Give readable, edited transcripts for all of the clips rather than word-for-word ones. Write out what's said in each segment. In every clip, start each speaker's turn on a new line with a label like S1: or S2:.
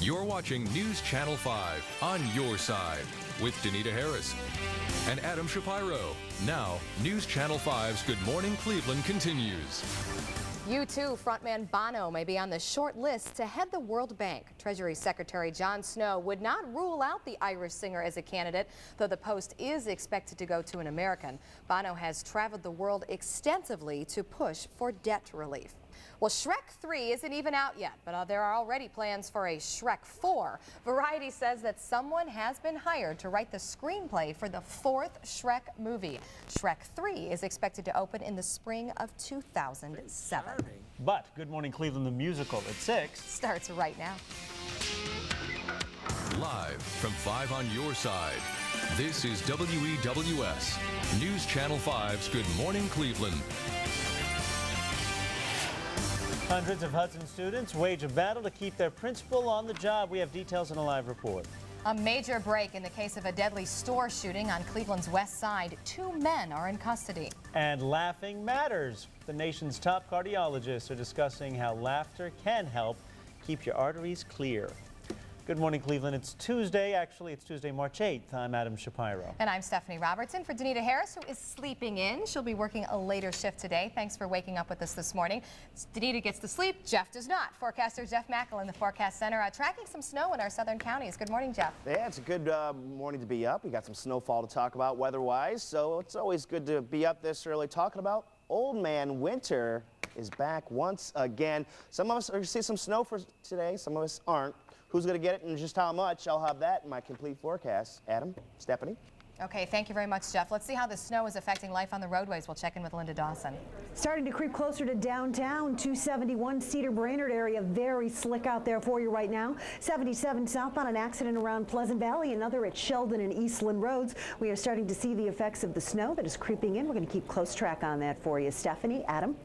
S1: You're watching News Channel 5 on your side with Danita Harris and Adam Shapiro. Now, News Channel 5's Good Morning Cleveland continues.
S2: U2 frontman Bono may be on the short list to head the World Bank. Treasury Secretary John Snow would not rule out the Irish singer as a candidate, though the post is expected to go to an American. Bono has traveled the world extensively to push for debt relief. Well, Shrek 3 isn't even out yet, but there are already plans for a Shrek 4. Variety says that someone has been hired to write the screenplay for the fourth Shrek movie. Shrek 3 is expected to open in the spring of 2007.
S3: But Good Morning Cleveland, the musical at 6
S2: starts right now.
S1: Live from 5 on your side, this is WEWS, News Channel 5's Good Morning Cleveland.
S3: Hundreds of Hudson students wage a battle to keep their principal on the job. We have details in a live report.
S2: A major break in the case of a deadly store shooting on Cleveland's west side. 2 men are in custody.
S3: And laughing matters. The nation's top cardiologists are discussing how laughter can help keep your arteries clear. Good morning, Cleveland. It's Tuesday. Actually, it's Tuesday, March 8th. I'm Adam Shapiro.
S2: And I'm Stephanie Robertson for Danita Harris, who is sleeping in. She'll be working a later shift today. Thanks for waking up with us this morning. Danita gets to sleep. Jeff does not. Forecaster Jeff Mackel in the Forecast Center tracking some snow in our southern counties. Good morning, Jeff.
S4: Yeah, it's a good morning to be up. We got some snowfall to talk about weather-wise, so it's always good to be up this early talking about Old Man Winter is back once again. Some of us are going to see some snow for today. Some of us aren't. Who's going to get it and just how much? I'll have that in my complete forecast. Adam, Stephanie.
S2: Okay, thank you very much, Jeff. Let's see how the snow is affecting life on the roadways. We'll check in with Linda Dawson.
S5: Starting to creep closer to downtown, 271 Cedar Brainerd area. Very slick out there for you right now. 77 southbound, an accident around Pleasant Valley, another at Sheldon and Eastland Roads. We are starting to see the effects of the snow that is creeping in. We're going to keep close track on that for you. Stephanie, Adam.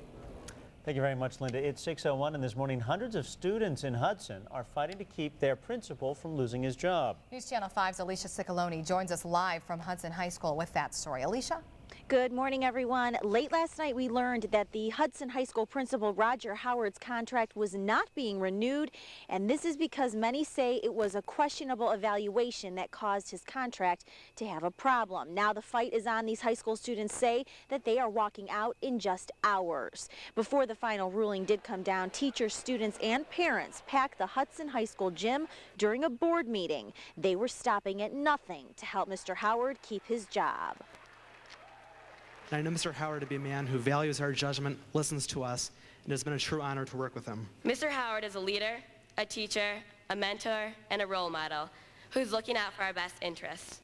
S3: Thank you very much, Linda. It's 6:01, and this morning, hundreds of students in Hudson are fighting to keep their principal from losing his job.
S2: News Channel 5's Alicia Ciccolone joins us live from Hudson High School with that story. Alicia?
S6: Good morning, everyone. Late last night, we learned that the Hudson High School principal Roger Howard's contract was not being renewed, and this is because many say it was a questionable evaluation that caused his contract to have a problem. Now the fight is on. These high school students say that they are walking out in just hours. Before the final ruling did come down, teachers, students, and parents packed the Hudson High School gym during a board meeting. They were stopping at nothing to help Mr. Howard keep his job.
S7: And I know Mr. Howard to be a man who values our judgment, listens to us, and it has been a true honor to work with him.
S8: Mr. Howard is a leader, a teacher, a mentor, and a role model who's looking out for our best interests.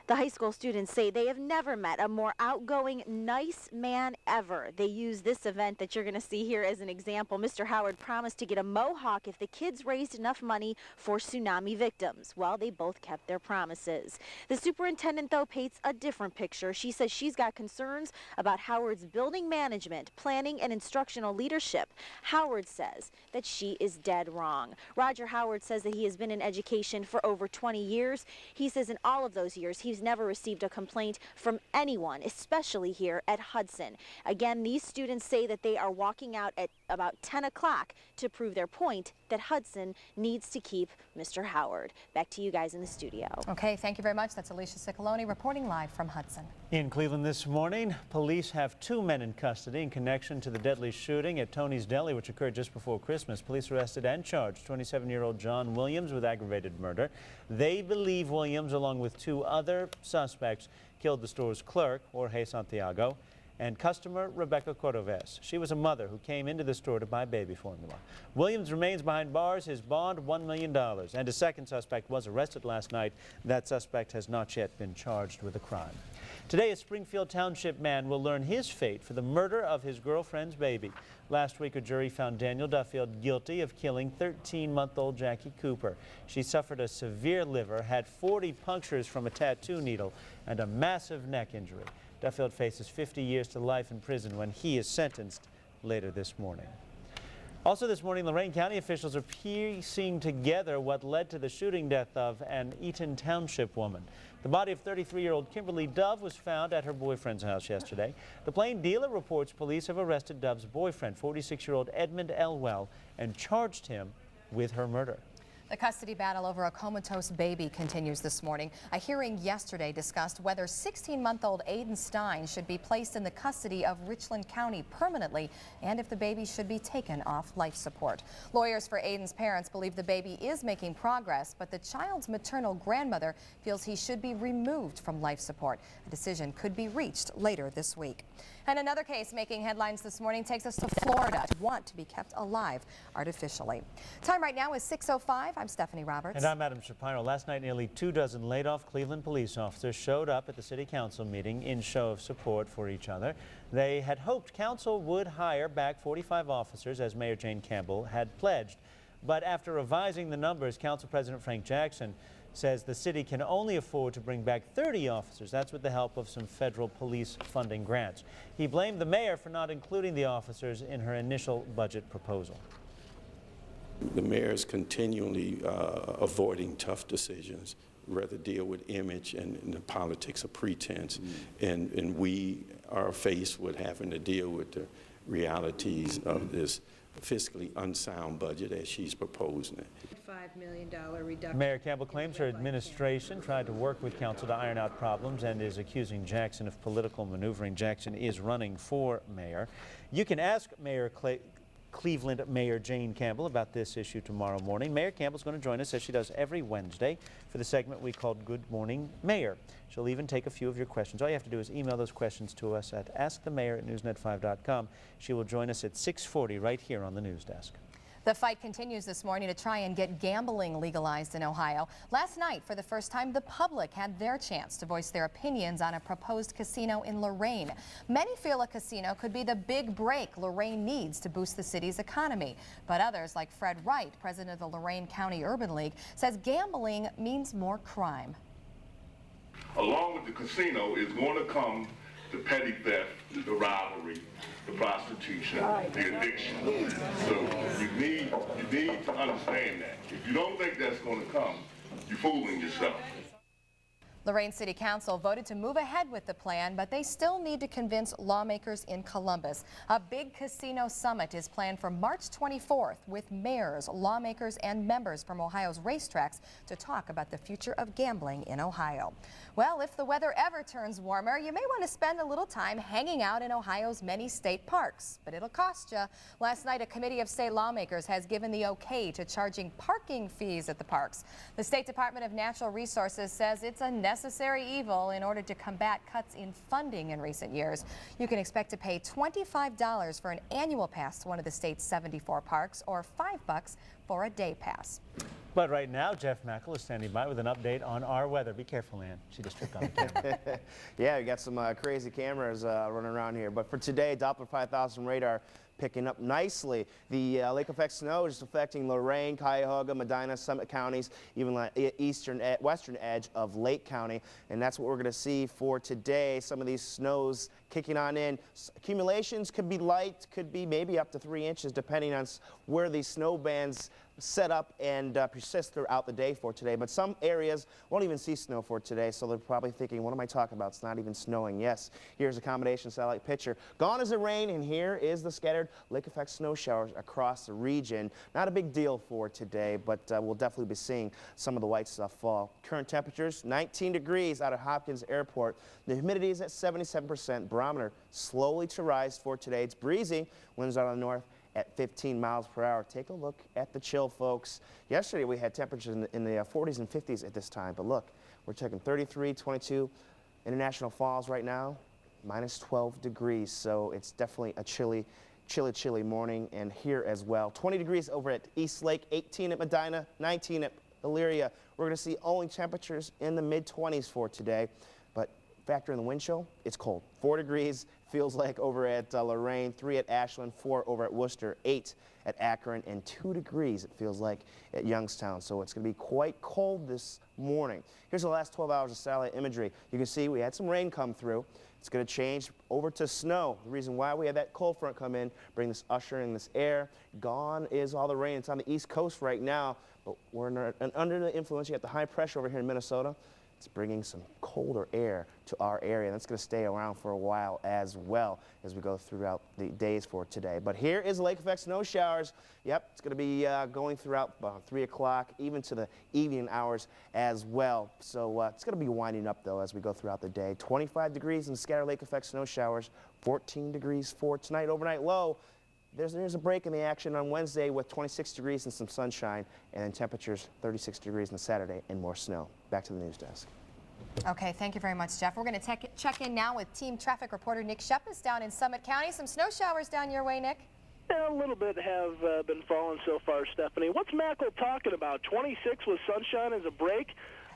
S6: The high school students say they have never met a more outgoing, nice man ever. They use this event that you're going to see here as an example. Mr. Howard promised to get a mohawk if the kids raised enough money for tsunami victims. Well, they both kept their promises. The superintendent, though, paints a different picture. She says she's got concerns about Howard's building management, planning, and instructional leadership. Howard says that she is dead wrong. Roger Howard says that he has been in education for over 20 years. He says in all of those years, he's never received a complaint from anyone, especially here at Hudson. Again, these students say that they are walking out at about 10 o'clock to prove their point that Hudson needs to keep Mr. Howard. Back to you guys in the studio.
S2: Okay, thank you very much. That's Alicia Ciccolone reporting live from Hudson.
S3: In Cleveland this morning, police have 2 men in custody in connection to the deadly shooting at Tony's Deli, which occurred just before Christmas. Police arrested and charged 27-year-old John Williams with aggravated murder. They believe Williams, along with 2 other suspects, killed the store's clerk, Jorge Santiago, and customer Rebecca Cordoves. She was a mother who came into the store to buy baby formula. Williams remains behind bars. His bond, $1 million. And a second suspect was arrested last night. That suspect has not yet been charged with a crime. Today, a Springfield Township man will learn his fate for the murder of his girlfriend's baby. Last week, a jury found Daniel Duffield guilty of killing 13-month-old Jackie Cooper. She suffered a severe liver, had 40 punctures from a tattoo needle, and a massive neck injury. Duffield faces 50 years to life in prison when he is sentenced later this morning. Also this morning, Lorain County officials are piecing together what led to the shooting death of an Eaton Township woman. The body of 33-year-old Kimberly Dove was found at her boyfriend's house yesterday. The Plain Dealer reports police have arrested Dove's boyfriend, 46-year-old Edmund Elwell, and charged him with her murder.
S2: The custody battle over a comatose baby continues this morning. A hearing yesterday discussed whether 16-month-old Aiden Stein should be placed in the custody of Richland County permanently and if the baby should be taken off life support. Lawyers for Aiden's parents believe the baby is making progress, but the child's maternal grandmother feels he should be removed from life support. A decision could be reached later this week. And another case making headlines this morning takes us to Florida. Want to be kept alive artificially. Time right now is 6:05. I'm Stephanie Roberts.
S3: And I'm Adam Shapiro. Last night, nearly 24 laid-off Cleveland police officers showed up at the city council meeting in show of support for each other. They had hoped council would hire back 45 officers, as Mayor Jane Campbell had pledged. But after revising the numbers, Council President Frank Jackson says the city can only afford to bring back 30 officers. That's with the help of some federal police funding grants. He blamed the mayor for not including the officers in her initial budget proposal.
S9: The mayor is continually avoiding tough decisions, rather deal with image and the politics of pretense. And we are faced with having to deal with the realities of this fiscally unsound budget as she's proposing it.
S10: $5 million reduction.
S3: Mayor Campbell claims her administration tried to work with council to iron out problems and is accusing Jackson of political maneuvering. Jackson is running for mayor. You can ask Cleveland Mayor Jane Campbell about this issue tomorrow morning. Mayor Campbell's going to join us, as she does every Wednesday, for the segment we called Good Morning Mayor. She'll even take a few of your questions. All you have to do is email those questions to us at askthemayor@newsnet5.com. She will join us at 6:40 right here on the news desk.
S2: The fight continues this morning to try and get gambling legalized in Ohio. Last night, for the first time, the public had their chance to voice their opinions on a proposed casino in Lorain. Many feel a casino could be the big break Lorain needs to boost the city's economy. But others, like Fred Wright, president of the Lorain County Urban League, says gambling means more crime.
S11: Along with the casino is going to come the petty theft, the robbery, the prostitution, the addiction. So you need to understand that. If you don't think that's going to come, you're fooling yourself.
S2: Lorain City Council voted to move ahead with the plan, but they still need to convince lawmakers in Columbus. A big casino summit is planned for March 24th with mayors, lawmakers, and members from Ohio's racetracks to talk about the future of gambling in Ohio. Well, if the weather ever turns warmer, you may want to spend a little time hanging out in Ohio's many state parks, but it'll cost you. Last night, a committee of state lawmakers has given the okay to charging parking fees at the parks. The State Department of Natural Resources says it's a necessary evil in order to combat cuts in funding in recent years. You can expect to pay $25 for an annual pass to one of the state's 74 parks or $5 for a day pass.
S3: But right now, Jeff Mackel is standing by with an update on our weather. Be careful, Ann. She just tripped on the camera.
S4: Yeah, we got some crazy cameras running around here. But for today, Doppler 5000 radar picking up nicely. The lake effect snow is affecting Lorain, Cuyahoga, Medina, Summit counties, even like western edge of Lake County. And that's what we're going to see for today. Some of these snows kicking on in. Accumulations could be light, could be maybe up to 3 inches, depending on where these snow bands set up and persist throughout the day for today. But some areas won't even see snow for today, so they're probably thinking, what am I talking about? It's not even snowing. Yes, here's a combination satellite picture. Gone is the rain, and here is the scattered lake effect snow showers across the region. Not a big deal for today, but we'll definitely be seeing some of the white stuff fall. Current temperatures, 19 degrees out of Hopkins Airport. The humidity is at 77%. Barometer slowly to rise for today. It's breezy. Winds out of the north at 15 miles per hour. Take a look at the chill, folks. Yesterday we had temperatures in the 40s and 50s at this time, but look, we're checking 33, 22. International Falls right now, minus 12 degrees, so it's definitely a chilly morning, and here as well. 20 degrees over at East Lake, 18 at Medina, 19 at Elyria. We're going to see only temperatures in the mid-20s for today, but factor in the wind chill, it's cold. 4 degrees feels like over at Lorain, 3 at Ashland, 4 over at Worcester, 8 at Akron, and 2 degrees it feels like at Youngstown. So it's going to be quite cold this morning. Here's the last 12 hours of satellite imagery. You can see we had some rain come through. It's going to change over to snow. The reason why we had that cold front come in, bring this usher in this air. Gone is all the rain. It's on the East Coast right now, but we're under the influence. You got the high pressure over here in Minnesota. It's bringing some colder air to our area. That's going to stay around for a while as well as we go throughout the days for today. But here is lake effect snow showers. Yep, it's going to be going throughout 3 o'clock, even to the evening hours as well. So it's going to be winding up, though, as we go throughout the day. 25 degrees in scattered lake effect snow showers, 14 degrees for tonight. Overnight low. There's a break in the action on Wednesday with 26 degrees and some sunshine, and then temperatures 36 degrees on Saturday and more snow. Back to the news desk.
S2: Okay, thank you very much, Jeff. We're going to check in now with team traffic reporter Nick Shepis down in Summit County. Some snow showers down your way, Nick?
S12: Yeah, a little bit have been falling so far, Stephanie. What's Mackel talking about? 26 with sunshine as a break?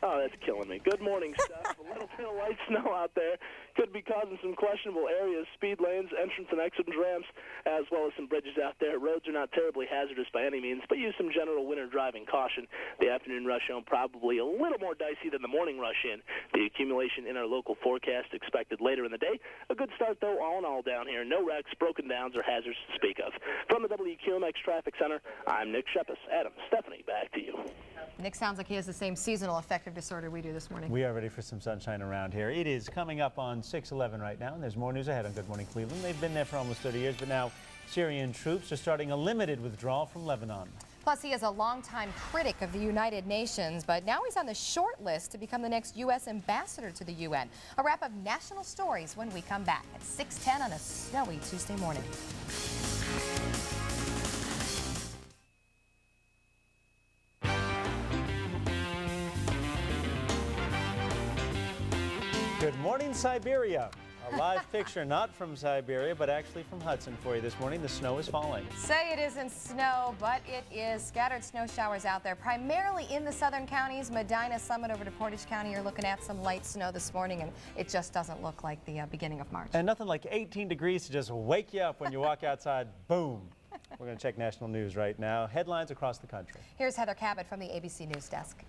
S12: Oh, that's killing me. Good morning, Steph. A little bit of light snow out there. Could be causing some questionable areas, speed lanes, entrance and exit ramps, as well as some bridges out there. Roads are not terribly hazardous by any means, but use some general winter driving caution. The afternoon rush home probably a little more dicey than the morning rush in. The accumulation in our local forecast expected later in the day. A good start, though, all in all down here. No wrecks, broken downs, or hazards to speak of. From the WQMX Traffic Center, I'm Nick Shepis. Adam, Stephanie, back to you.
S2: Nick sounds like he has the same seasonal affective disorder we do this morning.
S3: We are ready for some sunshine around here. It is coming up on 6:11 right now, and there's more news ahead on Good Morning Cleveland. They've been there for almost 30 years, but now Syrian troops are starting a limited withdrawal from Lebanon.
S2: Plus, he is a longtime critic of the United Nations, but now he's on the short list to become the next U.S. ambassador to the UN. A wrap of national stories when we come back at 6:10 on a snowy Tuesday morning.
S3: Good morning, Siberia. A live picture not from Siberia, but actually from Hudson for you this morning. The snow is falling.
S2: Say it isn't snow, but it is. Scattered snow showers out there, primarily in the southern counties. Medina, Summit over to Portage County. You're looking at some light snow this morning, and it just doesn't look like the beginning of March.
S3: And nothing like 18 degrees to just wake you up when you walk outside. Boom. We're going to check national news right now. Headlines across the country.
S2: Here's Heather Cabot from the ABC News Desk.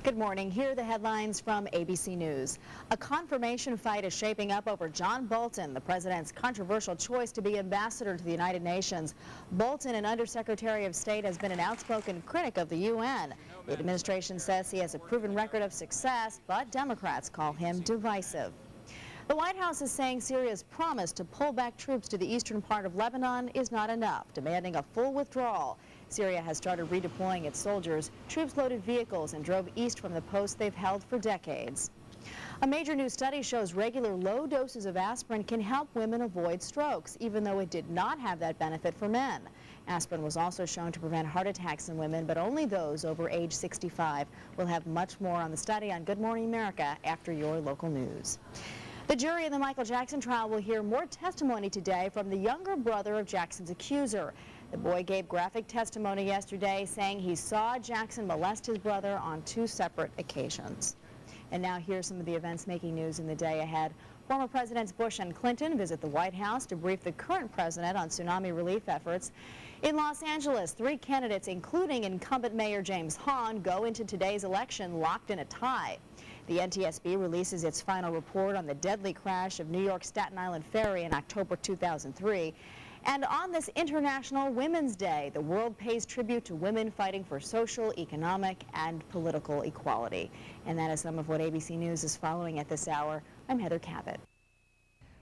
S13: Good morning. Here are the headlines from ABC News. A confirmation fight is shaping up over John Bolton, the president's controversial choice to be ambassador to the United Nations. Bolton, an undersecretary of state, has been an outspoken critic of the UN. The administration says he has a proven record of success, but Democrats call him divisive. The White House is saying Syria's promise to pull back troops to the eastern part of Lebanon is not enough, demanding a full withdrawal. Syria has started redeploying its soldiers. Troops loaded vehicles and drove east from the posts they've held for decades. A major new study shows regular low doses of aspirin can help women avoid strokes, even though it did not have that benefit for men. Aspirin was also shown to prevent heart attacks in women, but only those over age 65. We'll have much more on the study on Good Morning America after your local news. The jury in the Michael Jackson trial will hear more testimony today from the younger brother of Jackson's accuser. The boy gave graphic testimony yesterday, saying he saw Jackson molest his brother on 2 separate occasions. And now here's some of the events making news in the day ahead. Former Presidents Bush and Clinton visit the White House to brief the current president on tsunami relief efforts. In Los Angeles, 3 candidates, including incumbent Mayor James Hahn, go into today's election locked in a tie. The NTSB releases its final report on the deadly crash of New York's Staten Island ferry in October 2003. And on this International Women's Day, the world pays tribute to women fighting for social, economic, and political equality. And that is some of what ABC News is following at this hour. I'm Heather Cabot.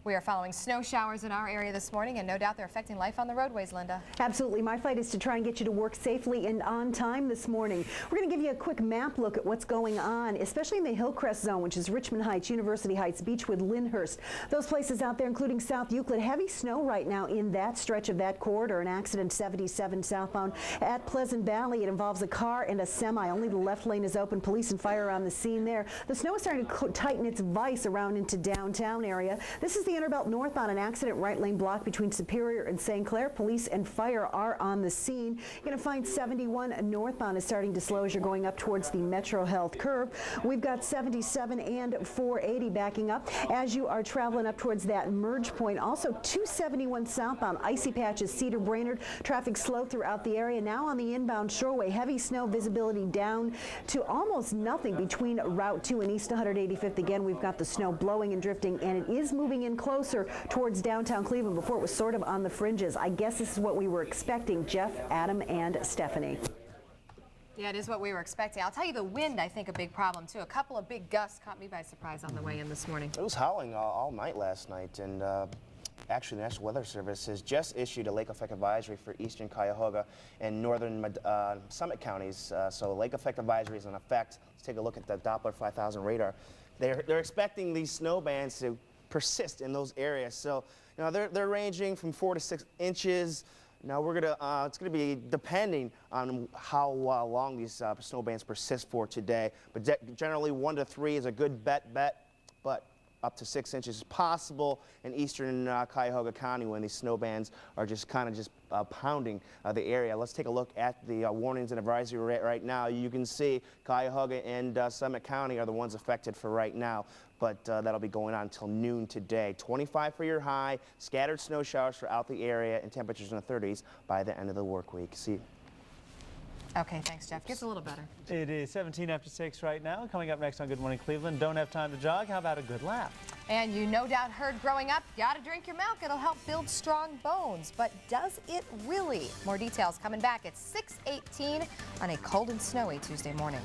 S2: We are following snow showers in our area this morning, and no doubt they're affecting life on the roadways, Linda.
S5: Absolutely. My fight is to try and get you to work safely and on time this morning. We're going to give you a quick map look at what's going on, especially in the Hillcrest zone, which is Richmond Heights, University Heights, Beechwood, Lyndhurst. Those places out there, including South Euclid. Heavy snow right now in that stretch of that corridor. An accident 77 southbound at Pleasant Valley. It involves a car and a semi. Only the left lane is open. Police and fire are on the scene there. The snow is starting to tighten its vise around into downtown area. This is the Interbelt northbound, an accident, right lane blocked between Superior and St. Clair. Police and fire are on the scene. You're going to find 71 northbound is starting to slow as you're going up towards the Metro Health curve. We've got 77 and 480 backing up as you are traveling up towards that merge point. Also 271 southbound, icy patches, Cedar Brainerd. Traffic slow throughout the area. Now on the inbound Shoreway, heavy snow, visibility down to almost nothing between Route 2 and East 185th. Again, we've got the snow blowing and drifting, and it is moving in closer towards downtown Cleveland. Before it was sort of on the fringes. I guess this is what we were expecting. Jeff, Adam, and Stephanie.
S2: Yeah, it is what we were expecting. I'll tell you, the wind, I think, a big problem, too. A couple of big gusts caught me by surprise on the way in this morning.
S4: It was howling all night last night, and actually the National Weather Service has just issued a lake effect advisory for eastern Cuyahoga and northern Summit counties. So lake effect advisory is in effect. Let's take a look at the Doppler 5000 radar. They're expecting these snow bands to persist in those areas. So, you know, they're ranging from 4 to 6 inches. Now it's gonna be depending on how long these snow bands persist for today. But generally 1 to 3 is a good bet. But up to 6 inches is possible in eastern Cuyahoga County when these snow bands are just pounding the area. Let's take a look at the warnings and advisory right now. You can see Cuyahoga and Summit County are the ones affected for right now, but that'll be going on until noon today. 25 for your high, scattered snow showers throughout the area, and temperatures in the 30s by the end of the work week. See.
S2: Okay, thanks, Jeff. Gets a little better.
S3: It is 17 after 6 right now. Coming up next on Good Morning Cleveland, don't have time to jog. How about a good laugh?
S2: And you no doubt heard growing up, gotta drink your milk. It'll help build strong bones. But does it really? More details coming back at 6:18 on a cold and snowy Tuesday morning.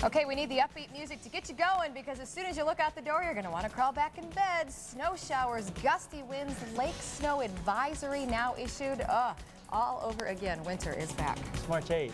S2: Okay, we need the upbeat music to get you going because as soon as you look out the door, you're going to want to crawl back in bed. Snow showers, gusty winds, lake snow advisory now issued. All over again. Winter is back.
S3: It's March 8th.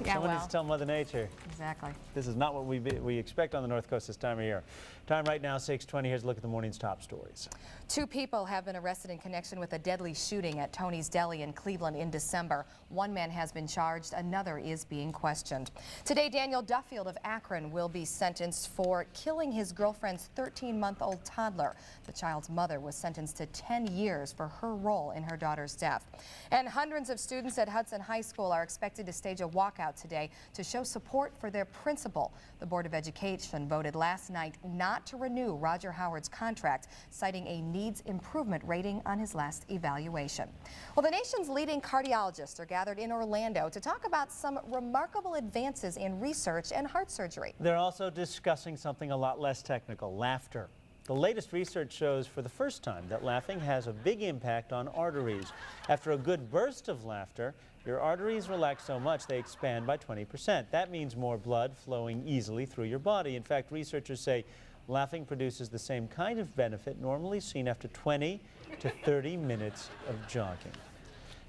S2: Yeah,
S3: Someone needs to tell Mother Nature.
S2: Exactly.
S3: This is not what we expect on the North Coast this time of year. Time right now, 6:20. Here's a look at the morning's top stories.
S2: 2 people have been arrested in connection with a deadly shooting at Tony's Deli in Cleveland in December. 1 man has been charged. Another is being questioned. Today, Daniel Duffield of Akron will be sentenced for killing his girlfriend's 13-month-old toddler. The child's mother was sentenced to 10 years for her role in her daughter's death. And hundreds of students at Hudson High School are expected to stage a walkout today to show support for their principal. The Board of Education voted last night not to renew Roger Howard's contract, citing a needs improvement rating on his last evaluation. Well, the nation's leading cardiologists are gathered in Orlando to talk about some remarkable advances in research and heart surgery.
S3: They're also discussing something a lot less technical, laughter. The latest research shows for the first time that laughing has a big impact on arteries. After a good burst of laughter, your arteries relax so much they expand by 20%. That means more blood flowing easily through your body. In fact, researchers say laughing produces the same kind of benefit normally seen after 20 to 30 minutes of jogging.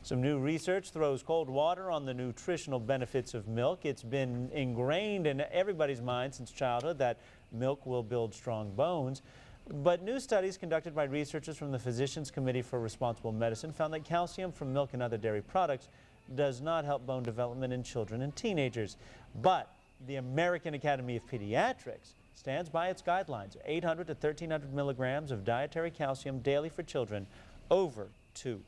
S3: Some new research throws cold water on the nutritional benefits of milk. It's been ingrained in everybody's mind since childhood that milk will build strong bones. But new studies conducted by researchers from the Physicians Committee for Responsible Medicine found that calcium from milk and other dairy products does not help bone development in children and teenagers. But the American Academy of Pediatrics stands by its guidelines, 800 to 1,300 milligrams of dietary calcium daily for children over 2.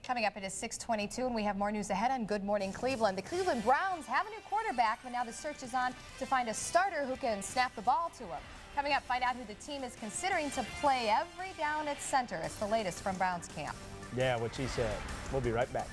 S2: Coming up, it is 6:22, and we have more news ahead on Good Morning Cleveland. The Cleveland Browns have a new quarterback, but now the search is on to find a starter who can snap the ball to him. Coming up, find out who the team is considering to play every down at center. It's the latest from Browns camp.
S3: Yeah, what she said. We'll be right back.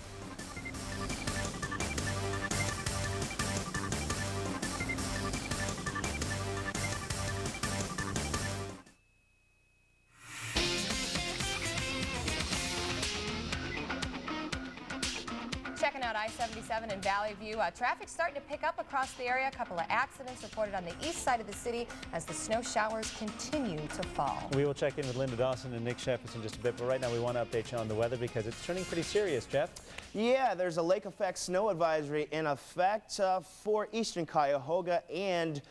S2: Checking out I-77 in Valley View. Traffic's starting to pick up across the area. A couple of accidents reported on the east side of the city as the snow showers continue to fall.
S3: We will check in with Linda Dawson and Nick Shepis in just a bit, but right now we want to update you on the weather because it's turning pretty serious, Jeff.
S4: Yeah, there's a lake effect snow advisory in effect for eastern Cuyahoga and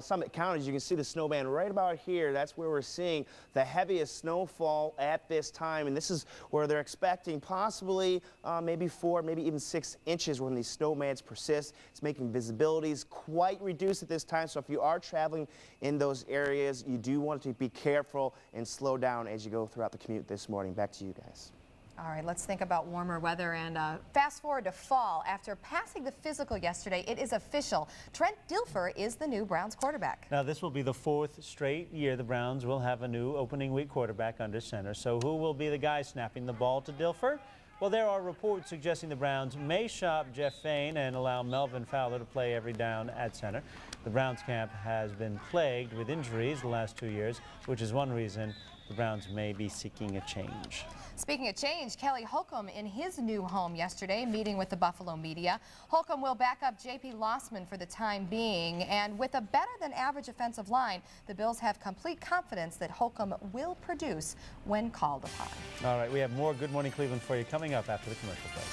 S4: Summit counties. You can see the snow band right about here. That's where we're seeing the heaviest snowfall at this time, and this is where they're expecting possibly maybe 4, maybe even 6 inches when these snow bands persist. It's making visibilities quite reduced at this time, so if you are traveling in those areas, you do want to be careful and slow down as you go throughout the commute this morning. Back to you guys.
S2: All right, let's think about warmer weather and fast forward to fall. After passing the physical yesterday, it is official. Trent Dilfer is the new Browns quarterback.
S3: Now, this will be the 4th straight year the Browns will have a new opening week quarterback under center. So who will be the guy snapping the ball to Dilfer? Well, there are reports suggesting the Browns may shop Jeff Fain and allow Melvin Fowler to play every down at center. The Browns camp has been plagued with injuries the last 2 years, which is one reason the Browns may be seeking a change.
S2: Speaking of change, Kelly Holcomb in his new home yesterday, meeting with the Buffalo media. Holcomb will back up J.P. Lossman for the time being, and with a better-than-average offensive line, the Bills have complete confidence that Holcomb will produce when called upon.
S3: All right, we have more Good Morning Cleveland for you coming up after the commercial break.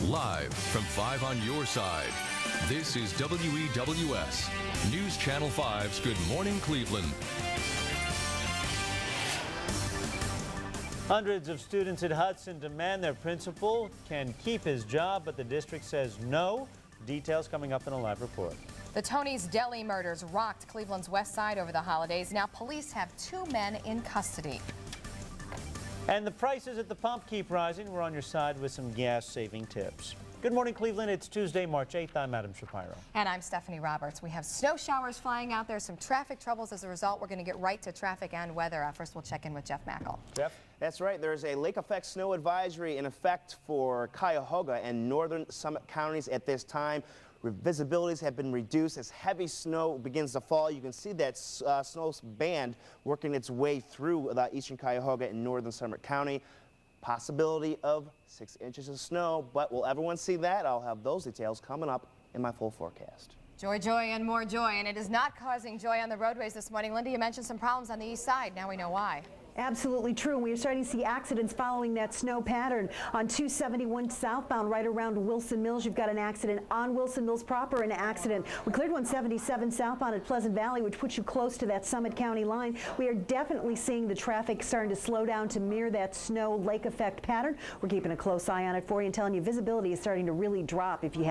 S1: Live from 5 on your side, this is WEWS, News Channel 5's Good Morning Cleveland.
S3: Hundreds of students at Hudson demand their principal can keep his job, but the district says no. Details coming up in a live report.
S2: The Tony's Deli murders rocked Cleveland's west side over the holidays. Now police have 2 men in custody.
S3: And the prices at the pump keep rising. We're on your side with some gas-saving tips. Good morning, Cleveland. It's Tuesday, March 8th. I'm Adam Shapiro.
S2: And I'm Stephanie Roberts. We have snow showers flying out there, some traffic troubles as a result. We're going to get right to traffic and weather. First, we'll check in with Jeff Mackel.
S4: Jeff? That's right. There's a lake effect snow advisory in effect for Cuyahoga and northern Summit counties at this time. Visibilities have been reduced as heavy snow begins to fall. You can see that snow band working its way through the eastern Cuyahoga and northern Summit County. Possibility of 6 inches of snow, but will everyone see that? I'll have those details coming up in my full forecast.
S2: Joy, joy, and more joy, and it is not causing joy on the roadways this morning. Linda, you mentioned some problems on the east side. Now we know why.
S5: Absolutely true. We are starting to see accidents following that snow pattern. On 271 southbound right around Wilson Mills, you've got an accident on Wilson Mills proper, an accident. We cleared 177 southbound at Pleasant Valley, which puts you close to that Summit County line. We are definitely seeing the traffic starting to slow down to mirror that snow lake effect pattern. We're keeping a close eye on it for you and telling you visibility is starting to really drop. If you've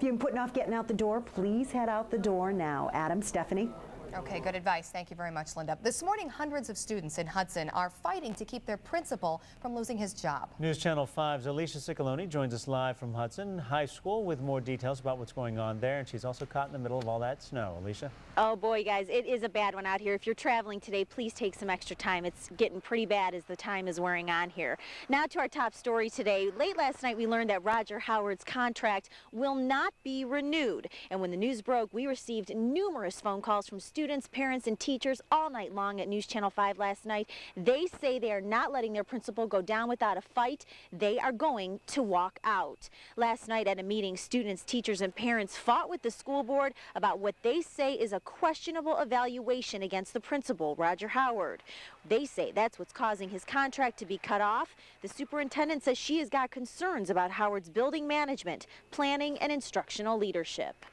S5: been putting off getting out the door, please head out the door now. Adam, Stephanie.
S2: Okay, good advice. Thank you very much, Linda. This morning, hundreds of students in Hudson are fighting to keep their principal from losing his job.
S3: News Channel 5's Alicia Ciccolone joins us live from Hudson High School with more details about what's going on there, and she's also caught in the middle of all that snow. Alicia?
S6: Oh boy, guys, it is a bad one out here. If you're traveling today, please take some extra time. It's getting pretty bad as the time is wearing on here. Now to our top story today. Late last night, we learned that Roger Howard's contract will not be renewed. And when the news broke, we received numerous phone calls from students, parents, and teachers all night long at News Channel 5 last night. They say they are not letting their principal go down without a fight. They are going to walk out. Last night at a meeting, students, teachers, and parents fought with the school board about what they say is a questionable evaluation against the principal, Roger Howard. They say that's what's causing his contract to be cut off. The superintendent says she has got concerns about Howard's building management, planning, and instructional leadership.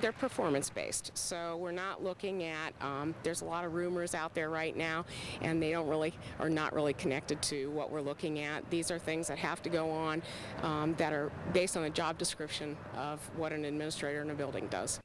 S14: They're performance-based, so we're not looking at, there's a lot of rumors out there right now, and they are not really connected to what we're looking at. These are things that have to go on that are based on a job description of what an administrator in a building does.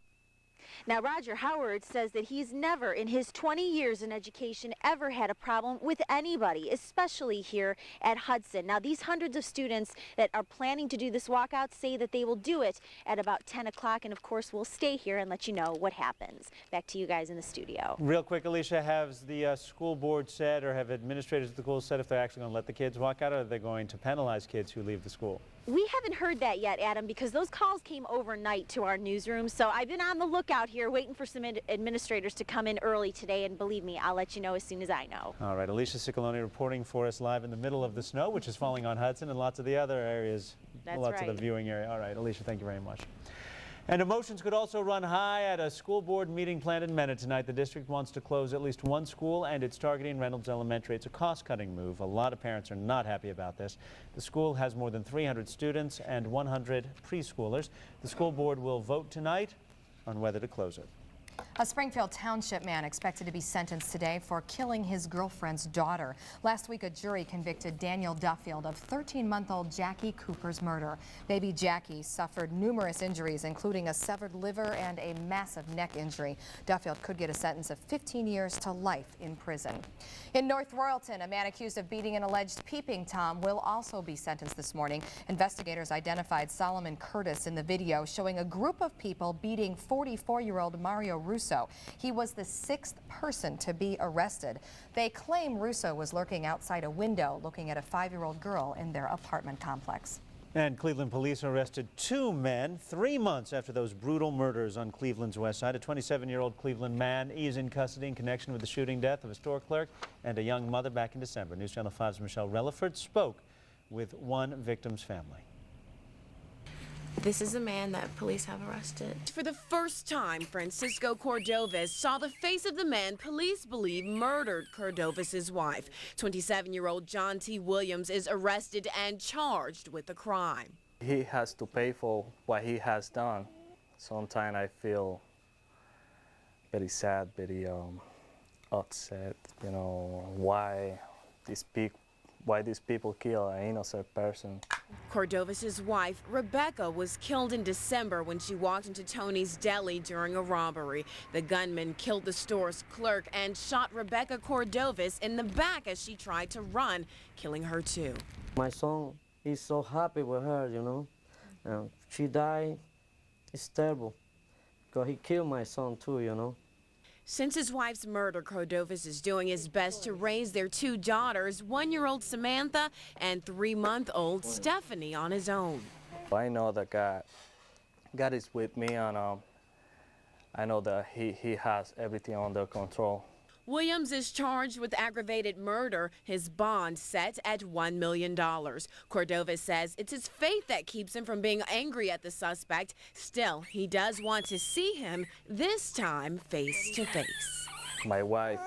S6: Now, Roger Howard says that he's never in his 20 years in education ever had a problem with anybody, especially here at Hudson. Now, these hundreds of students that are planning to do this walkout say that they will do it at about 10 o'clock, and of course, we'll stay here and let you know what happens. Back to you guys in the studio.
S3: Real quick, Alicia, has the school board said, or have administrators at the school said if they're actually going to let the kids walk out, or are they going to penalize kids who leave the school?
S6: We haven't heard that yet, Adam, because those calls came overnight to our newsroom. So I've been on the lookout here waiting for some administrators to come in early today. And believe me, I'll let you know as soon as I know.
S3: All right, Alicia Ciccolone reporting for us live in the middle of the snow, which is falling on Hudson and lots of the other areas.
S6: That's
S3: lots
S6: right.
S3: of the viewing area. All right, Alicia, thank you very much. And emotions could also run high at a school board meeting planned in Mena tonight. The district wants to close at least one school, and it's targeting Reynolds Elementary. It's a cost-cutting move. A lot of parents are not happy about this. The school has more than 300 students and 100 preschoolers. The school board will vote tonight on whether to close it.
S2: A Springfield Township man expected to be sentenced today for killing his girlfriend's daughter. Last week, a jury convicted Daniel Duffield of 13-month-old Jackie Cooper's murder. Baby Jackie suffered numerous injuries, including a severed liver and a massive neck injury. Duffield could get a sentence of 15 years to life in prison. In North Royalton, a man accused of beating an alleged peeping Tom will also be sentenced this morning. Investigators identified Solomon Curtis in the video showing a group of people beating 44-year-old Mario Russo. He was the 6th person to be arrested. They claim Russo was lurking outside a window looking at a 5-year-old girl in their apartment complex.
S3: And Cleveland police arrested 2 men 3 months after those brutal murders on Cleveland's west side. A 27-year-old Cleveland man is in custody in connection with the shooting death of a store clerk and a young mother back in December. News Channel 5's Michelle Relaford spoke with one victim's family.
S15: This is a man that police have arrested.
S16: For the first time, Francisco Cordovez saw the face of the man police believe murdered Cordovez's wife. 27-year-old John T. Williams is arrested and charged with the crime.
S17: He has to pay for what he has done. Sometimes I feel very sad, very upset, you know, why these people kill an innocent person.
S16: Cordovez's wife, Rebecca, was killed in December when she walked into Tony's Deli during a robbery. The gunman killed the store's clerk and shot Rebecca Cordovez in the back as she tried to run, killing her too.
S18: My son is so happy with her, you know. She died. It's terrible because he killed my son too, you know.
S16: Since his wife's murder, Cordovez is doing his best to raise their 2 daughters, 1-year-old Samantha and 3-month-old Stephanie, on his own.
S17: I know that God is with me, and I know that he has everything under control.
S16: Williams is charged with aggravated murder, his bond set at $1 million. Cordovez says it's his faith that keeps him from being angry at the suspect. Still, he does want to see him, this time face to face.
S17: My wife,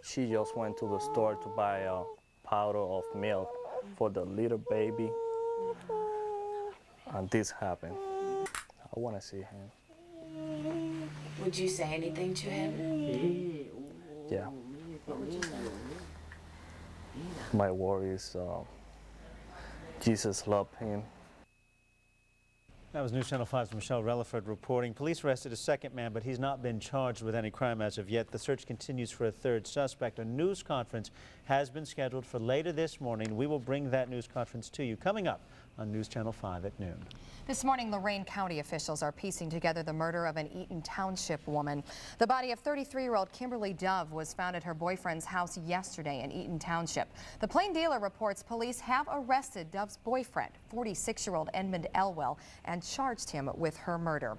S17: she just went to the store to buy a powder of milk for the little baby, and this happened. I want to see him.
S15: Would you say anything to him?
S17: Yeah.
S15: What would you say?
S17: My worry is Jesus loved him.
S3: That was News Channel 5's Michelle Relaford reporting. Police arrested a second man, but he's not been charged with any crime as of yet. The search continues for a third suspect. A news conference has been scheduled for later this morning. We will bring that news conference to you coming up on News Channel 5 at noon.
S2: This morning, Lorain County officials are piecing together the murder of an Eaton Township woman. The body of 33-year-old Kimberly Dove was found at her boyfriend's house yesterday in Eaton Township. The Plain Dealer reports police have arrested Dove's boyfriend, 46-year-old Edmund Elwell, and charged him with her murder.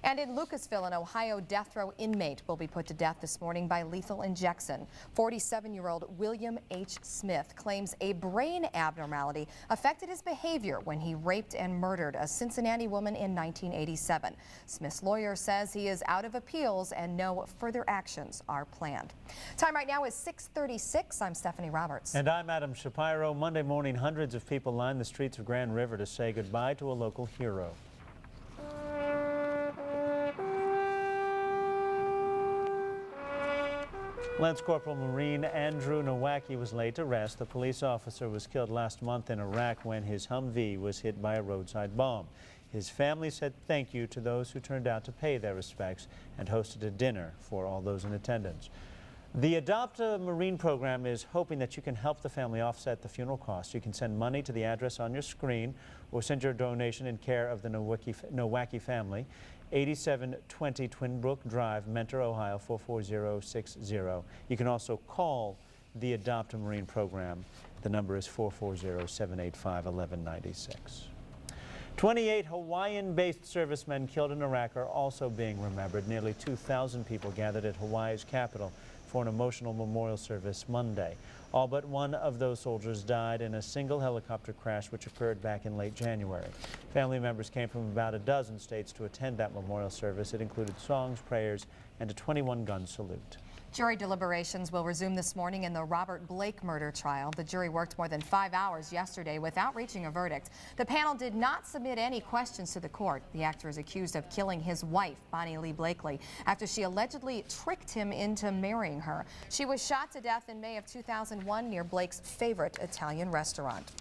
S2: And in Lucasville, an Ohio death row inmate will be put to death this morning by lethal injection. 47-year-old William H. Smith claims a brain abnormality affected his behavior when he raped and murdered a Cincinnati woman in 1987. Smith's lawyer says he is out of appeals and no further actions are planned. Time right now is 6:36. I'm Stephanie Roberts.
S3: And I'm Adam Shapiro. Monday morning, hundreds of people lined the streets of Grand River to say goodbye to a local hero. Lance Corporal Marine Andrew Nowacki was laid to rest. The police officer was killed last month in Iraq when his Humvee was hit by a roadside bomb. His family said thank you to those who turned out to pay their respects and hosted a dinner for all those in attendance. The Adopt a Marine program is hoping that you can help the family offset the funeral costs. You can send money to the address on your screen or send your donation in care of the Nowacki family. 8720 Twin Brook Drive, Mentor, Ohio 44060. You can also call the Adopt a Marine program. The number is 440-785-1196. 28 Hawaiian-based servicemen killed in Iraq are also being remembered. Nearly 2,000 people gathered at Hawaii's capital for an emotional memorial service Monday. All but one of those soldiers died in a single helicopter crash which occurred back in late January. Family members came from about a dozen states to attend that memorial service. It included songs, prayers, and a 21-gun salute.
S2: Jury deliberations will resume this morning in the Robert Blake murder trial. The jury worked more than 5 hours yesterday without reaching a verdict. The panel did not submit any questions to the court. The actor is accused of killing his wife, Bonnie Lee Blakely, after she allegedly tricked him into marrying her. She was shot to death in May of 2001 near Blake's favorite Italian restaurant.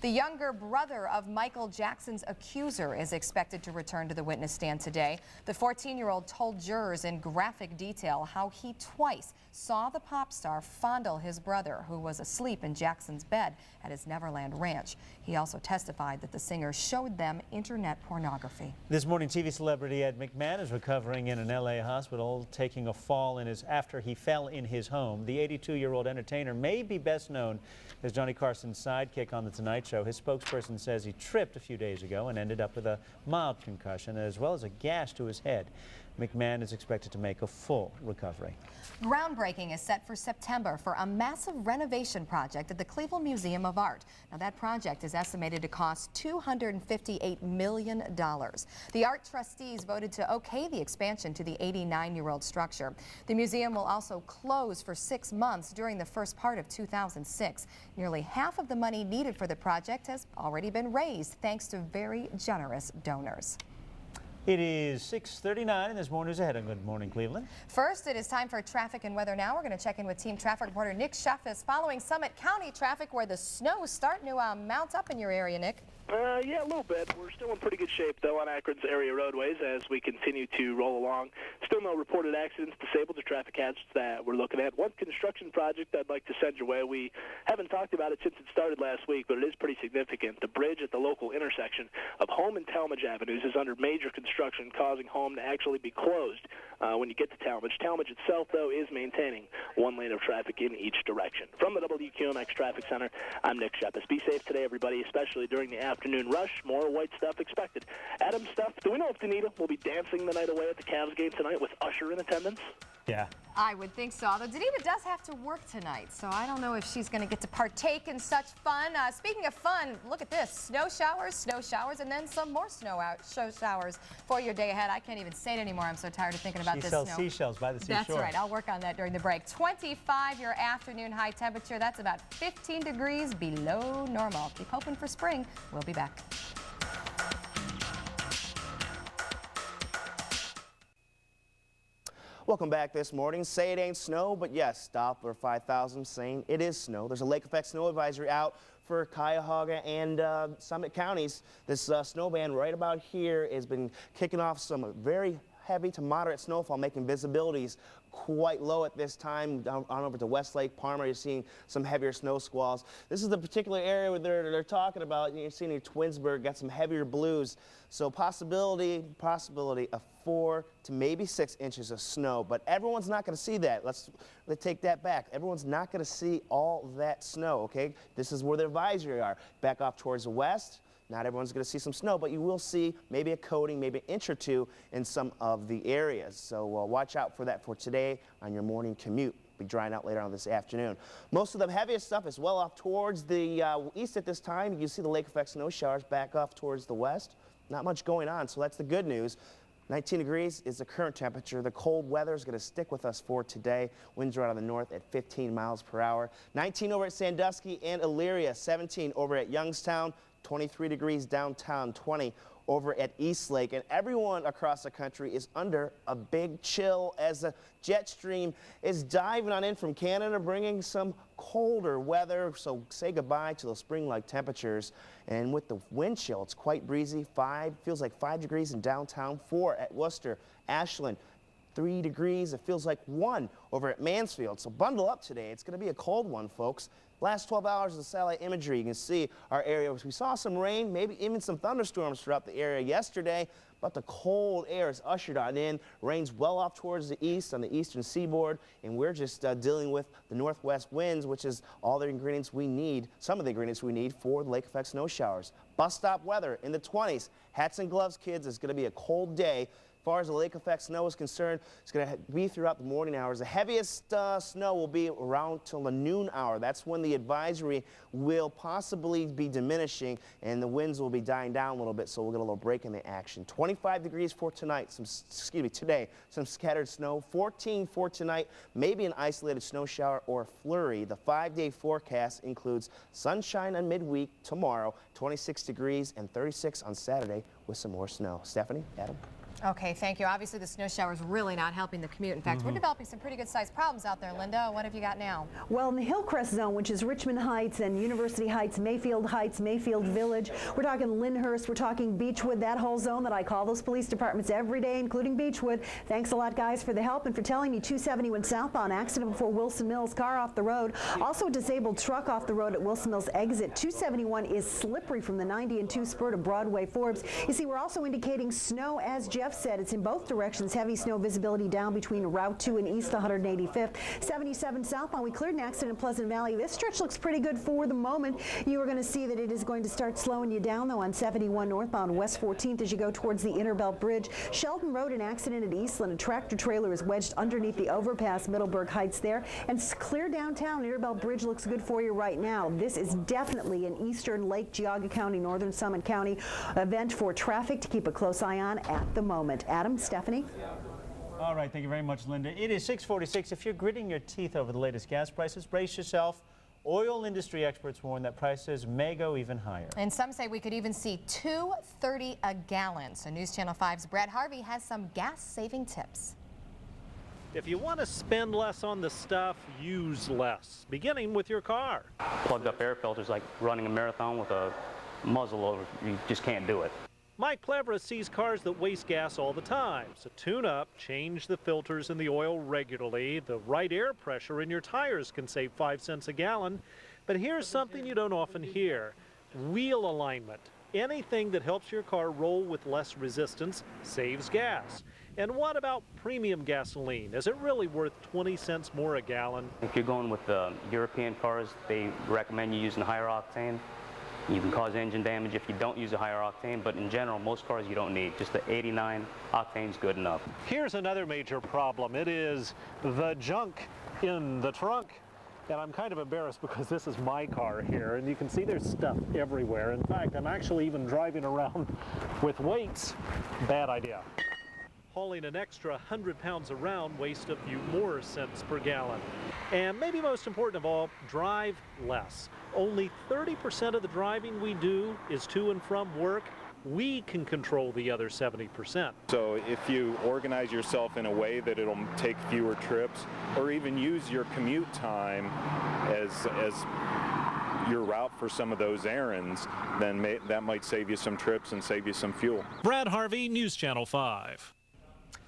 S2: The younger brother of Michael Jackson's accuser is expected to return to the witness stand today. The 14-year-old told jurors in graphic detail how he twice saw the pop star fondle his brother, who was asleep in Jackson's bed at his Neverland ranch. He also testified that the singer showed them internet pornography.
S3: This morning, TV celebrity Ed McMahon is recovering in an LA hospital, taking a fall after he fell in his home. The 82-year-old entertainer may be best known as Johnny Carson's sidekick on The Tonight Show. show. His spokesperson says he tripped a few days ago and ended up with a mild concussion as well as a gash to his head. McMahon is expected to make a full recovery.
S2: Groundbreaking is set for September for a massive renovation project at the Cleveland Museum of Art. Now, that project is estimated to cost $258 million. The art trustees voted to okay the expansion to the 89-year-old structure. The museum will also close for 6 months during the first part of 2006. Nearly half of the money needed for the project has already been raised thanks to very generous donors.
S3: It is 6:39 and there's more news ahead on Good Morning Cleveland.
S2: First, it is time for traffic and weather now. We're going to check in with Team Traffic reporter Nick Sheffis following Summit County traffic where the snow is starting to mount up in your area, Nick.
S12: Yeah, a little bit. We're still in pretty good shape, though, on Akron's area roadways as we continue to roll along. Still no reported accidents, disabled, or traffic hazards that we're looking at. One construction project I'd like to send your way. We haven't talked about it since it started last week, but it is pretty significant. The bridge at the local intersection of Home and Talmadge Avenues is under major construction, causing Home to actually be closed when you get to Talmadge. Talmadge itself, though, is maintaining one lane of traffic in each direction. From the WQMX Traffic Center, I'm Nick Sheffis. Be safe today, everybody, especially during the afternoon rush. More white stuff expected. Adam, stuff, do we know if Danita will be dancing the night away at the Cavs game tonight with Usher in attendance?
S3: Yeah.
S2: I would think so, although Danita does have to work tonight, so I don't know if she's going to get to partake in such fun. Speaking of fun, look at this. Snow showers, and then some more snow showers for your day ahead. I can't even say it anymore. I'm so tired of thinking about this snow.
S3: She sells seashells by the seashore.
S2: That's right. I'll work on that during the break. 25 your afternoon high temperature. That's about 15 degrees below normal. Keep hoping for spring. We'll be back.
S4: Welcome back this morning. Say it ain't snow, but yes, Doppler 5000 saying it is snow. There's a lake effect snow advisory out for Cuyahoga and Summit counties. This snow band right about here has been kicking off some very heavy to moderate snowfall, making visibilities quite low at this time. Down on over to Westlake, Palmer, you're seeing some heavier snow squalls. This is the particular area where they're talking about. You're seeing Twinsburg got some heavier blues. So possibility of 4 to maybe 6 inches of snow, but everyone's not going to see that. Let's take that back. Everyone's not going to see all that snow, okay? This is where the advisory are. Back off towards the west. Not everyone's going to see some snow, but you will see maybe a coating, maybe an inch or two in some of the areas. So watch out for that for today on your morning commute. Be drying out later on this afternoon. Most of the heaviest stuff is well off towards the east at this time. You can see the lake effect snow showers back off towards the west. Not much going on, so that's the good news. 19 degrees is the current temperature. The cold weather is going to stick with us for today. Winds are out of the north at 15 miles per hour. 19 over at Sandusky and Elyria. 17 over at Youngstown. 23 degrees downtown. 20 over at Eastlake. And everyone across the country is under a big chill as the jet stream is diving on in from Canada, bringing some colder weather. So say goodbye to those spring-like temperatures. And with the wind chill, it's quite breezy. Feels like 5 degrees in downtown, 4 at Worcester, Ashland. 3 degrees. It feels like 1 over at Mansfield. So bundle up today. It's going to be a cold one, folks. Last 12 hours of the satellite imagery, you can see our area. We saw some rain, maybe even some thunderstorms throughout the area yesterday, but the cold air is ushered on in. Rain's well off towards the east on the eastern seaboard, and we're just dealing with the northwest winds, which is all the ingredients we need, some of the ingredients we need for the lake effect snow showers. Bus stop weather in the 20s. Hats and gloves, kids. It's going to be a cold day. As far as the lake effect snow is concerned, it's going to be throughout the morning hours. The heaviest snow will be around till the noon hour. That's when the advisory will possibly be diminishing and the winds will be dying down a little bit, so we'll get a little break in the action. 25 degrees for tonight, today, some scattered snow. 14 for tonight, maybe an isolated snow shower or flurry. The 5-day forecast includes sunshine on midweek tomorrow, 26 degrees, and 36 on Saturday with some more snow. Stephanie, Adam?
S2: Okay, thank you. Obviously, the snow shower is really not helping the commute. In fact, we're developing some pretty good-sized problems out there. Linda, what have you got now?
S5: Well, in the Hillcrest zone, which is Richmond Heights and University Heights, Mayfield Village, we're talking Lyndhurst, we're talking Beechwood, that whole zone that I call those police departments every day, including Beechwood. Thanks a lot, guys, for the help and for telling me 271 southbound accident before Wilson Mills, car off the road. Also, a disabled truck off the road at Wilson Mills exit. 271 is slippery from the 90 and 2 spur to Broadway Forbes. You see, we're also indicating snow as Jeff Jeff said it's in both directions. Heavy snow visibility down between Route 2 and East 185th. 77 southbound. We cleared an accident in Pleasant Valley. This stretch looks pretty good for the moment. You are going to see that it is going to start slowing you down, though, on 71 northbound West 14th as you go towards the Interbelt Bridge. Sheldon Road, an accident at Eastland. A tractor trailer is wedged underneath the overpass, Middleburg Heights there. And clear downtown. Interbelt Bridge looks good for you right now. This is definitely an eastern Lake Geauga County, northern Summit County event for traffic to keep a close eye on at the moment. Adam, Stephanie?
S3: All right, thank you very much, Linda. It is 6:46. If you're gritting your teeth over the latest gas prices, brace yourself. Oil industry experts warn that prices may go even higher.
S2: And some say we could even see $2.30 a gallon. So News Channel 5's Brad Harvey has some gas-saving tips.
S19: If you want to spend less on the stuff, use less, beginning with your car.
S20: Plugged up air filters like running a marathon with a muzzle over, you just can't do it.
S19: Mike Plevra sees cars that waste gas all the time. So tune up, change the filters in the oil regularly. The right air pressure in your tires can save 5 cents a gallon. But here's something you don't often hear: wheel alignment. Anything that helps your car roll with less resistance saves gas. And what about premium gasoline? Is it really worth 20 cents more a gallon?
S20: If you're going with the European cars, they recommend you using higher octane. You can cause engine damage if you don't use a higher octane, but in general, most cars you don't need. Just the 89 octane is good enough.
S19: Here's another major problem. It is the junk in the trunk. And I'm kind of embarrassed because this is my car here, and you can see there's stuff everywhere. In fact, I'm actually even driving around with weights. Bad idea. Hauling an extra 100 pounds around wastes a few more cents per gallon. And maybe most important of all, drive less. Only 30% of the driving we do is to and from work. We can control the other 70%.
S21: So if you organize yourself in a way that it'll take fewer trips, or even use your commute time as your route for some of those errands, then that might save you some trips and save you some fuel.
S19: Brad Harvey, News Channel 5.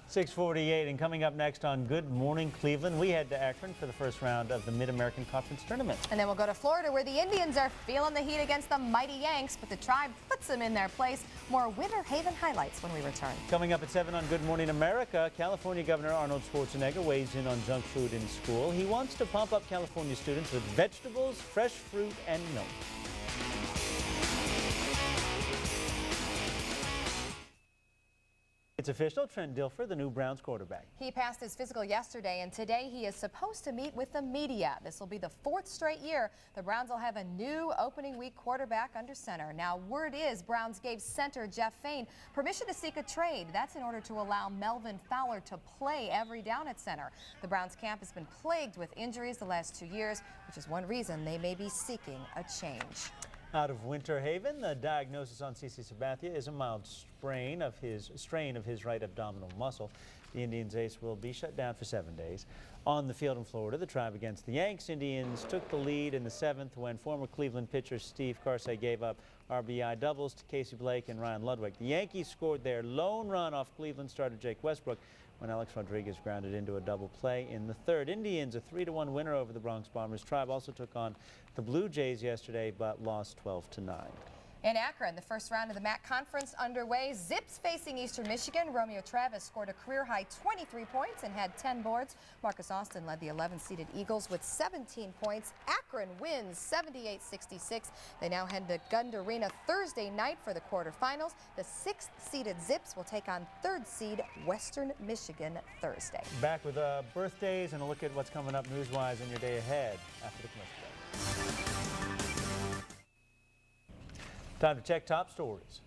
S3: 6:48, and coming up next on Good Morning Cleveland, we head to Akron for the first round of the Mid-American Conference Tournament.
S2: And then we'll go to Florida, where the Indians are feeling the heat against the mighty Yanks, but the Tribe puts them in their place. More Winter Haven highlights when we return.
S3: Coming up at 7 on Good Morning America, California Governor Arnold Schwarzenegger weighs in on junk food in school. He wants to pump up California students with vegetables, fresh fruit, and milk. It's official, Trent Dilfer, the new Browns quarterback.
S2: He passed his physical yesterday, and today he is supposed to meet with the media. This will be the 4th straight year the Browns will have a new opening week quarterback under center. Now, word is Browns gave center Jeff Fain permission to seek a trade. That's in order to allow Melvin Fowler to play every down at center. The Browns camp has been plagued with injuries the last 2 years, which is one reason they may be seeking a change.
S3: Out of Winter Haven, the diagnosis on CeCe Sabathia is a mild strain of his right abdominal muscle. The Indians ace will be shut down for 7 days. On the field in Florida, the Tribe against the Yanks. Indians took the lead in the 7th when former Cleveland pitcher Steve Carsey gave up RBI doubles to Casey Blake and Ryan Ludwig. The Yankees scored their lone run off Cleveland starter Jake Westbrook when Alex Rodriguez grounded into a double play in the 3rd. Indians a 3-1 winner over the Bronx Bombers. Tribe also took on the Blue Jays yesterday but lost 12-9.
S2: In Akron, the first round of the MAC Conference underway. Zips facing Eastern Michigan. Romeo Travis scored a career-high 23 points and had 10 boards. Marcus Austin led the 11-seeded Eagles with 17 points. Akron wins 78-66. They now head to Gund Arena Thursday night for the quarterfinals. The 6th-seeded Zips will take on 3rd-seed Western Michigan Thursday.
S3: Back with birthdays and a look at what's coming up news-wise in your day ahead after the commercial break. Time to check top stories.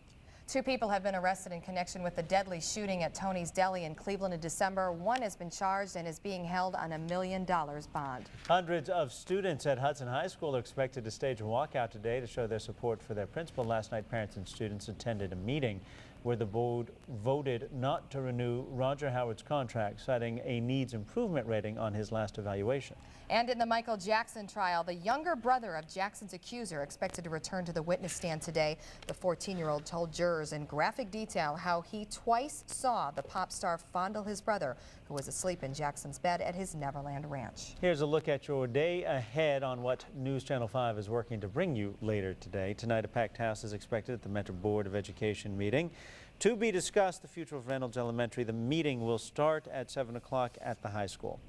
S2: 2 people have been arrested in connection with the deadly shooting at Tony's Deli in Cleveland in December. 1 has been charged and is being held on $1 million bond.
S3: Hundreds of students at Hudson High School are expected to stage a walkout today to show their support for their principal. Last night, parents and students attended a meeting where the board voted not to renew Roger Howard's contract, citing a needs improvement rating on his last evaluation.
S2: And in the Michael Jackson trial, the younger brother of Jackson's accuser expected to return to the witness stand today. The 14-year-old told jurors in graphic detail how he twice saw the pop star fondle his brother, who was asleep in Jackson's bed at his Neverland Ranch.
S3: Here's a look at your day ahead on what News Channel 5 is working to bring you later today. Tonight, a packed house is expected at the Metro Board of Education meeting. To be discussed, the future of Reynolds Elementary. The meeting will start at 7 o'clock at the high school.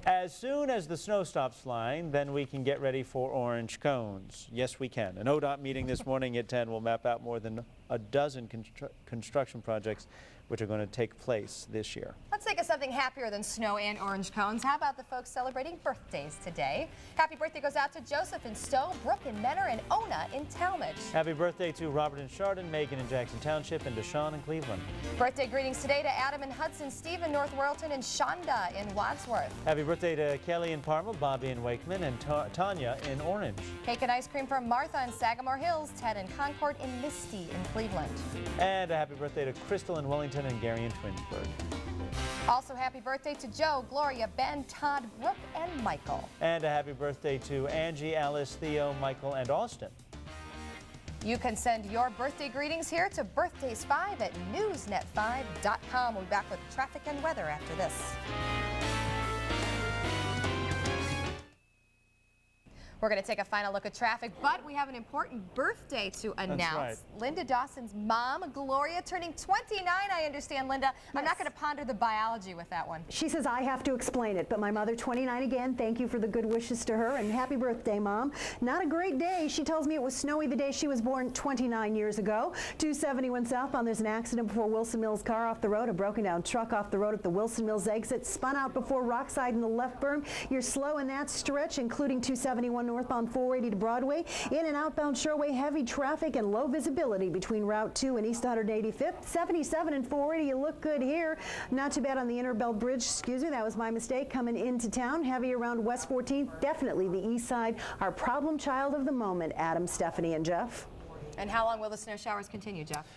S3: As soon as the snow stops flying, then we can get ready for orange cones. Yes, we can. An ODOT meeting this morning at 10 will map out more than a dozen construction projects which are going to take place this year.
S2: Let's think of something happier than snow and orange cones. How about the folks celebrating birthdays today? Happy birthday goes out to Joseph in Stowe, Brooke in Menor, and Ona in Talmadge.
S3: Happy birthday to Robert in Chardon, Megan in Jackson Township, and Deshaun in Cleveland.
S2: Birthday greetings today to Adam in Hudson, Steve in North Royalton, and Shonda in Wadsworth.
S3: Happy birthday to Kelly in Parma, Bobby in Wakeman, and Tanya in Orange.
S2: Cake and ice cream from Martha in Sagamore Hills, Ted in Concord, and Misty in Cleveland.
S3: And a happy birthday to Crystal in Wellington and Gary in Twinsburg.
S2: Also happy birthday to Joe, Gloria, Ben, Todd, Brooke, and Michael.
S3: And a happy birthday to Angie, Alice, Theo, Michael, and Austin.
S2: You can send your birthday greetings here to birthdays5 at newsnet5.com. We'll be back with traffic and weather after this. We're going to take a final look at traffic, but we have an important birthday to announce.
S3: That's right.
S2: Linda Dawson's mom, Gloria, turning 29, I understand, Linda. Yes. I'm not going to ponder the biology with that one.
S5: She says I have to explain it, but my mother, 29 again, thank you for the good wishes to her, and happy birthday, Mom. Not a great day. She tells me it was snowy the day she was born 29 years ago. 271 southbound, there's an accident before Wilson Mills car off the road. A broken down truck off the road at the Wilson Mills exit. Spun out before Rockside in the left berm. You're slow in that stretch, including 271 northbound 480 to Broadway. In and outbound Shoreway, heavy traffic and low visibility between Route 2 and East 185th. 77 and 480, you look good here. Not too bad on the Inner Belt Bridge. Excuse me, that was my mistake. Coming into town, heavy around West 14th. Definitely the east side. Our problem child of the moment, Adam, Stephanie, and Jeff.
S2: And how long will the snow showers continue, Jeff?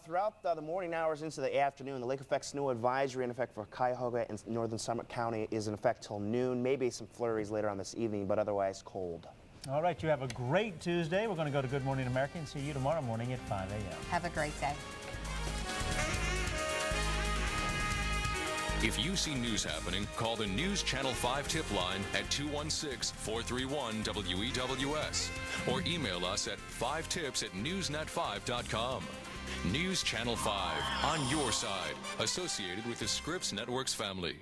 S4: Throughout the morning hours into the afternoon, the lake effect snow advisory in effect for Cuyahoga and northern Summit County is in effect till noon. Maybe some flurries later on this evening, but otherwise cold.
S3: All right, you have a great Tuesday. We're going to go to Good Morning America and see you tomorrow morning at 5 a.m.
S2: Have a great day.
S1: If you see news happening, call the News Channel 5 tip line at 216-431-WEWS or email us at 5tips@newsnet5.com. News Channel 5, on your side, associated with the Scripps Networks family.